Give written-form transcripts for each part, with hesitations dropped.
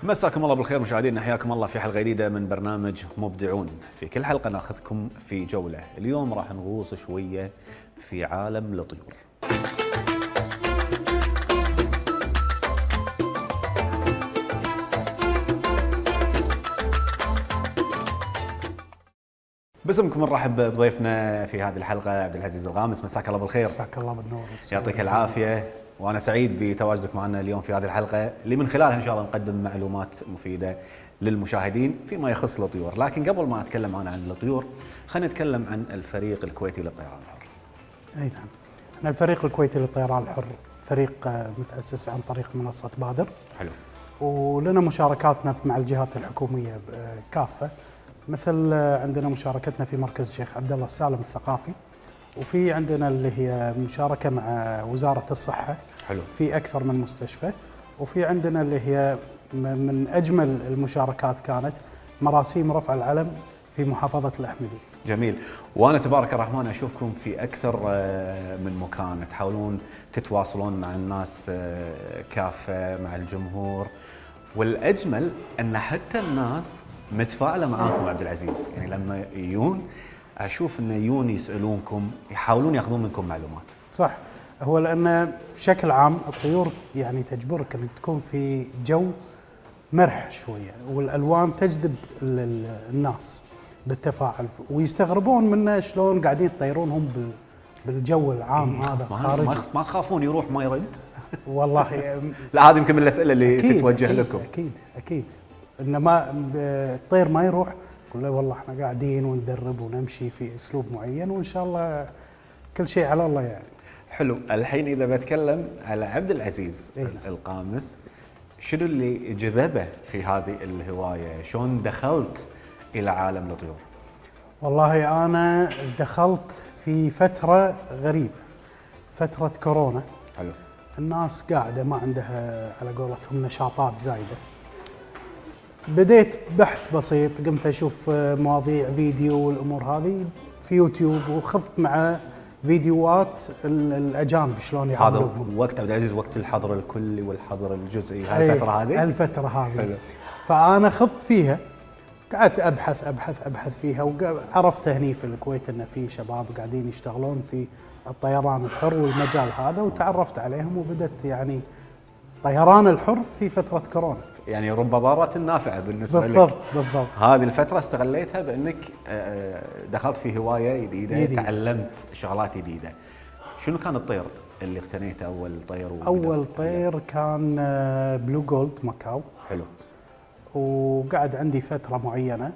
مساكم الله بالخير مشاهدينا، حياكم الله في حلقة جديدة من برنامج مبدعون. في كل حلقة ناخذكم في جولة. اليوم راح نغوص شوية في عالم الطيور. باسمكم نرحب بضيفنا في هذه الحلقة عبد العزيز الغامس. مساك الله بالخير. مساك الله بالنور. يعطيك العافية، وانا سعيد بتواجدك معنا اليوم في هذه الحلقة اللي من خلالها ان شاء الله نقدم معلومات مفيدة للمشاهدين فيما يخص الطيور. لكن قبل ما اتكلم انا عن الطيور، خلينا نتكلم عن الفريق الكويتي للطيران الحر. اي نعم، احنا الفريق الكويتي للطيران الحر فريق متأسس عن طريق منصة بادر. حلو. ولنا مشاركاتنا مع الجهات الحكومية كافة، مثل عندنا مشاركتنا في مركز الشيخ عبد الله السالم الثقافي، وفي عندنا اللي هي مشاركة مع وزارة الصحة. حلو. في أكثر من مستشفى، وفي عندنا اللي هي من أجمل المشاركات كانت مراسيم رفع العلم في محافظة الأحمدية. جميل. وانا تبارك الرحمن اشوفكم في اكثر من مكان، تحاولون تتواصلون مع الناس كافة، مع الجمهور، والاجمل ان حتى الناس متفاعله معاكم عبد العزيز. يعني لما يجون اشوف انه يجون يسالونكم، يحاولون ياخذون منكم معلومات. صح، هو لأن بشكل عام الطيور يعني تجبرك أنك تكون في جو مرح شوية، والألوان تجذب الناس بالتفاعل، ويستغربون منا شلون قاعدين يطيرون هم بالجو العام هذا خارجي. ما تخافون يروح ما يرد؟ والله لا، هذه يمكن من الأسئلة اللي أكيد تتوجه أكيد لكم. أكيد إن ما الطير ما يروح، قل له والله احنا قاعدين وندرب ونمشي في أسلوب معين، وإن شاء الله كل شيء على الله يعني. حلو. الحين إذا بتكلم على عبد العزيز الغامس، شنو اللي جذبه في هذه الهواية؟ شلون دخلت إلى عالم الطيور؟ والله أنا دخلت في فترة غريبة، فترة كورونا. حلو. الناس قاعدة ما عندها على قولتهم نشاطات زايدة. بديت بحث بسيط، قمت أشوف مواضيع فيديو والأمور هذه في يوتيوب، وخذت مع فيديوهات الأجانب شلون يعاملون. هذا وقت عبد العزيز، وقت الحظر الكلي والحظر الجزئي، هالفترة هذه؟ الفترة هذه. حلو. فأنا خذت فيها، قعدت أبحث فيها، وعرفت هني في الكويت أن في شباب قاعدين يشتغلون في الطيران الحر والمجال هذا، وتعرفت عليهم، وبدأت يعني طيران الحر في فترة كورونا. يعني رب ضارة نافعة بالنسبة بالضبط لك. بالضبط. هذه الفترة استغليتها بأنك دخلت في هواية جديدة، تعلمت شغلات جديدة. شنو كان الطير اللي اقتنيته أول طير؟ أول طير كان بلو جولد ماكاو. حلو. وقعد عندي فترة معينة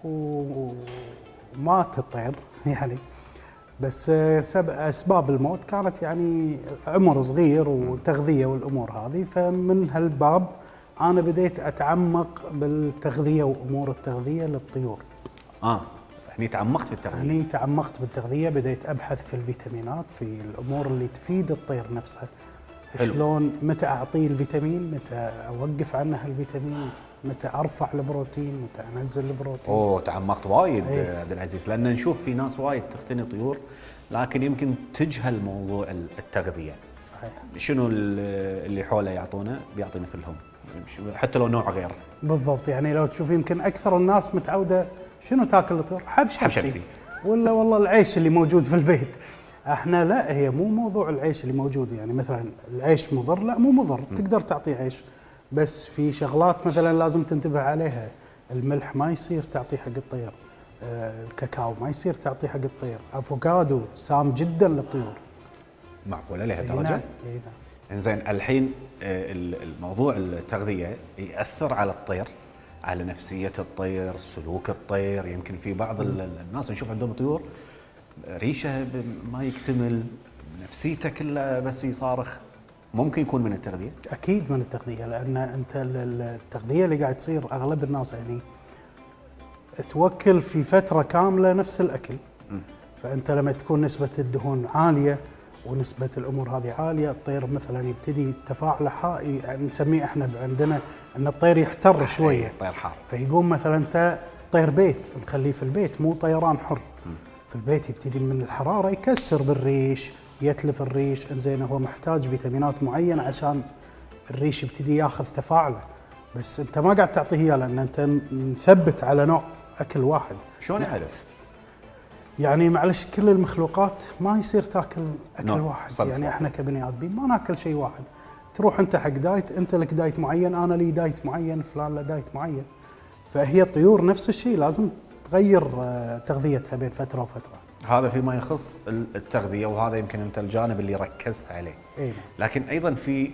ومات الطير يعني، بس أسباب الموت كانت يعني عمر صغير وتغذية والأمور هذه. فمن هالباب أنا بديت أتعمق بالتغذية وأمور التغذية للطيور. هني تعمقت في التغذية؟ هني تعمقت بالتغذية، بديت أبحث في الفيتامينات، في الأمور اللي تفيد الطير نفسها. حلو. شلون متى أعطيه الفيتامين، متى أوقف عنه الفيتامين، متى أرفع البروتين، متى أنزل البروتين. تعمقت وايد عبد العزيز، لأن نشوف في ناس وايد تقتني طيور لكن يمكن تجهل موضوع التغذية. صحيح. شنو اللي حوله يعطونه بيعطي مثلهم، حتى لو نوع غير. بالضبط. يعني لو تشوف يمكن أكثر الناس متعودة شنو تاكل الطيور؟ حب شمسي. ولا والله العيش اللي موجود في البيت. احنا لا، هي مو موضوع العيش اللي موجود، يعني مثلا العيش مضر، لا مو مضر، تقدر تعطيه عيش، بس في شغلات مثلا لازم تنتبه عليها. الملح ما يصير تعطيه حق الطير، الكاكاو ما يصير تعطيه حق الطير، افوكادو سام جدا للطيور. معقولة لهالدرجة؟ نعم. انزين، الحين الموضوع التغذية يأثر على الطير، على نفسية الطير، سلوك الطير. يمكن في بعض الناس نشوف عندهم طيور ريشه ما يكتمل، نفسيته كلها بس يصارخ. ممكن يكون من التغذية؟ أكيد من التغذية، لأن أنت التغذية اللي قاعد تصير أغلب الناس يعني توكل في فترة كاملة نفس الأكل. فأنت لما تكون نسبة الدهون عالية ونسبة الأمور هذه عالية، الطير مثلا يبتدي تفاعله يعني نسميه احنا عندنا أن الطير يحتر شوية. طير حار. فيقوم مثلا أنت طير بيت مخليه في البيت، مو طيران حر. في البيت يبتدي من الحرارة يكسر بالريش، يتلف الريش. انزين هو محتاج فيتامينات معينة عشان الريش يبتدي ياخذ تفاعله. بس انت ما قاعد تعطيه اياه لان انت مثبت على نوع اكل واحد. شلون يعرف؟ يعني معلش كل المخلوقات ما يصير تاكل اكل واحد، يعني واحد. احنا كبني ادمين ما ناكل شيء واحد. تروح انت حق دايت، انت لك دايت معين، انا لي دايت معين، فلان له دايت معين. فهي الطيور نفس الشيء لازم تغير تغذيتها بين فتره وفتره. هذا فيما يخص التغذيه، وهذا يمكن انت الجانب اللي ركزت عليه. اي. لكن ايضا في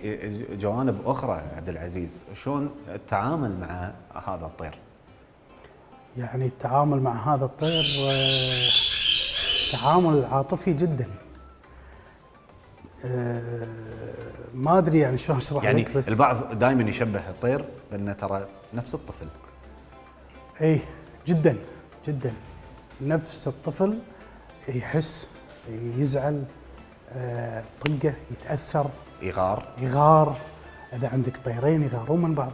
جوانب اخرى عبد العزيز، شلون التعامل مع هذا الطير؟ يعني التعامل مع هذا الطير تعامل عاطفي جدا. ما ادري يعني شلون اشرح يعني لك، بس البعض دائما يشبه الطير بانه ترى نفس الطفل. اي جدا جدا نفس الطفل، يحس، يزعل، طقه، يتاثر، يغار. اذا عندك طيرين يغارون من بعض،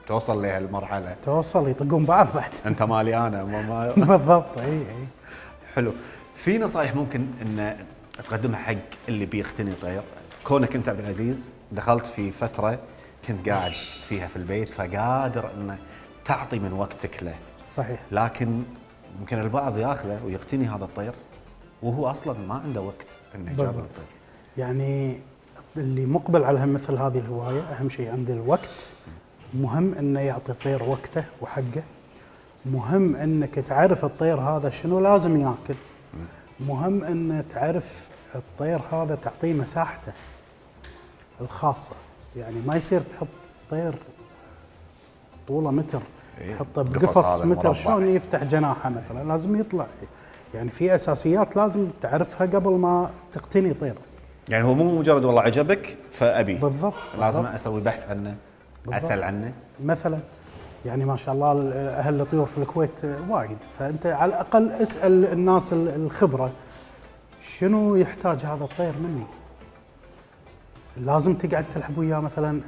توصل لهالمرحله، توصل يطقون بعض بعد. انت مالي انا بالضبط. اي. حلو. في نصائح ممكن ان تقدمها حق اللي بيقتني طير؟ كونك انت عبد العزيز دخلت في فتره كنت قاعد فيها في البيت، فقادر ان تعطي من وقتك له. صحيح. لكن ممكن البعض ياخذه ويقتني هذا الطير وهو اصلا ما عنده وقت انه يجرب الطير. يعني اللي مقبل على مثل هذه الهوايه اهم شيء عنده الوقت. مهم انه يعطي الطير وقته وحقه. مهم انك تعرف الطير هذا شنو لازم ياكل. مهم ان تعرف الطير هذا تعطيه مساحته الخاصه. يعني ما يصير تحط طير طوله متر، تحطه بقفص متر، شلون يفتح جناحه مثلا؟ لازم يطلع. يعني في اساسيات لازم تعرفها قبل ما تقتني طير. يعني هو مو مجرد والله عجبك فابي. بالضبط. لازم اسوي بحث عنه، اسال عنه مثلا. يعني ما شاء الله اهل الطيور في الكويت وايد، فانت على الاقل اسال الناس الخبره شنو يحتاج هذا الطير مني. لازم تقعد تلعب وياه مثلا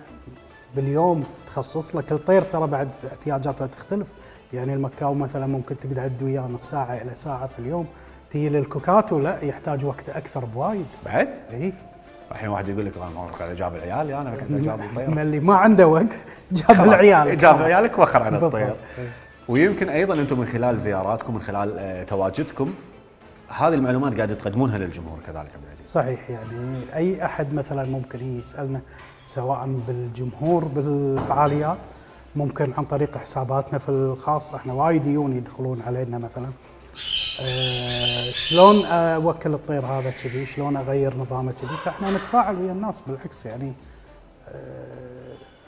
باليوم، تخصص لك الطير. ترى بعد احتياجاته تختلف. يعني المكاو مثلا ممكن تقعد وياه نص ساعه الى ساعه في اليوم. تيجي للكوكاتو لا، يحتاج وقت اكثر بوايد. بعد؟ اي. الحين واحد يقول لك انا جاب العيال، انا قاعد اجاب الطير. ما اللي ما عنده وقت جاب العيال، جاب عيالك وخر عن الطير. ويمكن ايضا انتم من خلال زياراتكم، من خلال تواجدكم، هذه المعلومات قاعد تقدمونها للجمهور كذلك عبد العزيز. صحيح. يعني اي احد مثلا ممكن يسالنا، سواء بالجمهور بالفعاليات، ممكن عن طريق حساباتنا في الخاص. احنا وايد يدخلون علينا مثلا شلون اوكل الطير هذا كذي، شلون اغير نظامه كذي. فاحنا نتفاعل ويا الناس بالعكس. يعني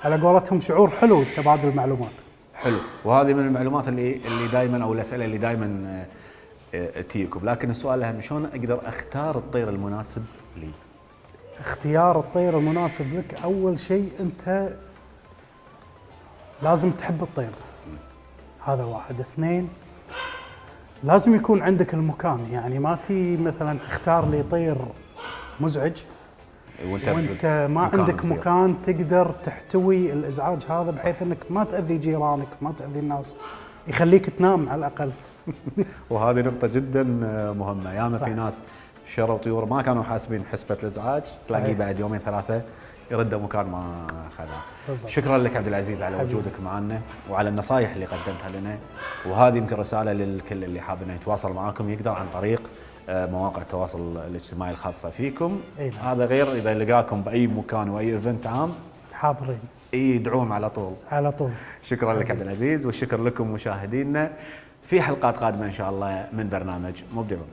على قولتهم شعور حلو تبادل المعلومات. حلو. وهذه من المعلومات اللي دائما، او الاسئله اللي دائما تجيكم. لكن السؤال الاهم، شلون اقدر اختار الطير المناسب لي؟ اختيار الطير المناسب لك، اول شيء انت لازم تحب الطير. هذا واحد. اثنين، لازم يكون عندك المكان. يعني ما تي مثلا تختار لي طير مزعج وانت ما عندك مكان تقدر تحتوي الازعاج هذا، بحيث انك ما تاذي جيرانك، ما تاذي الناس، يخليك تنام على الاقل. وهذه نقطة جدا مهمة. ياما في ناس شروا طيور ما كانوا حاسبين حسبة الازعاج، تلاقيه بعد يومين ثلاثة يرد مكان ما خذاه. شكرا لك عبد العزيز على وجودك معنا وعلى النصائح اللي قدمتها لنا. وهذه يمكن رسالة للكل اللي حاب انه يتواصل معاكم، يقدر عن طريق مواقع التواصل الاجتماعي الخاصة فيكم. هذا غير اذا لقاكم باي مكان واي ايفنت عام حاضرين، يدعوهم على طول. على طول. شكرا لك عبد العزيز، والشكر لكم مشاهدينا في حلقات قادمة ان شاء الله من برنامج مبدعون.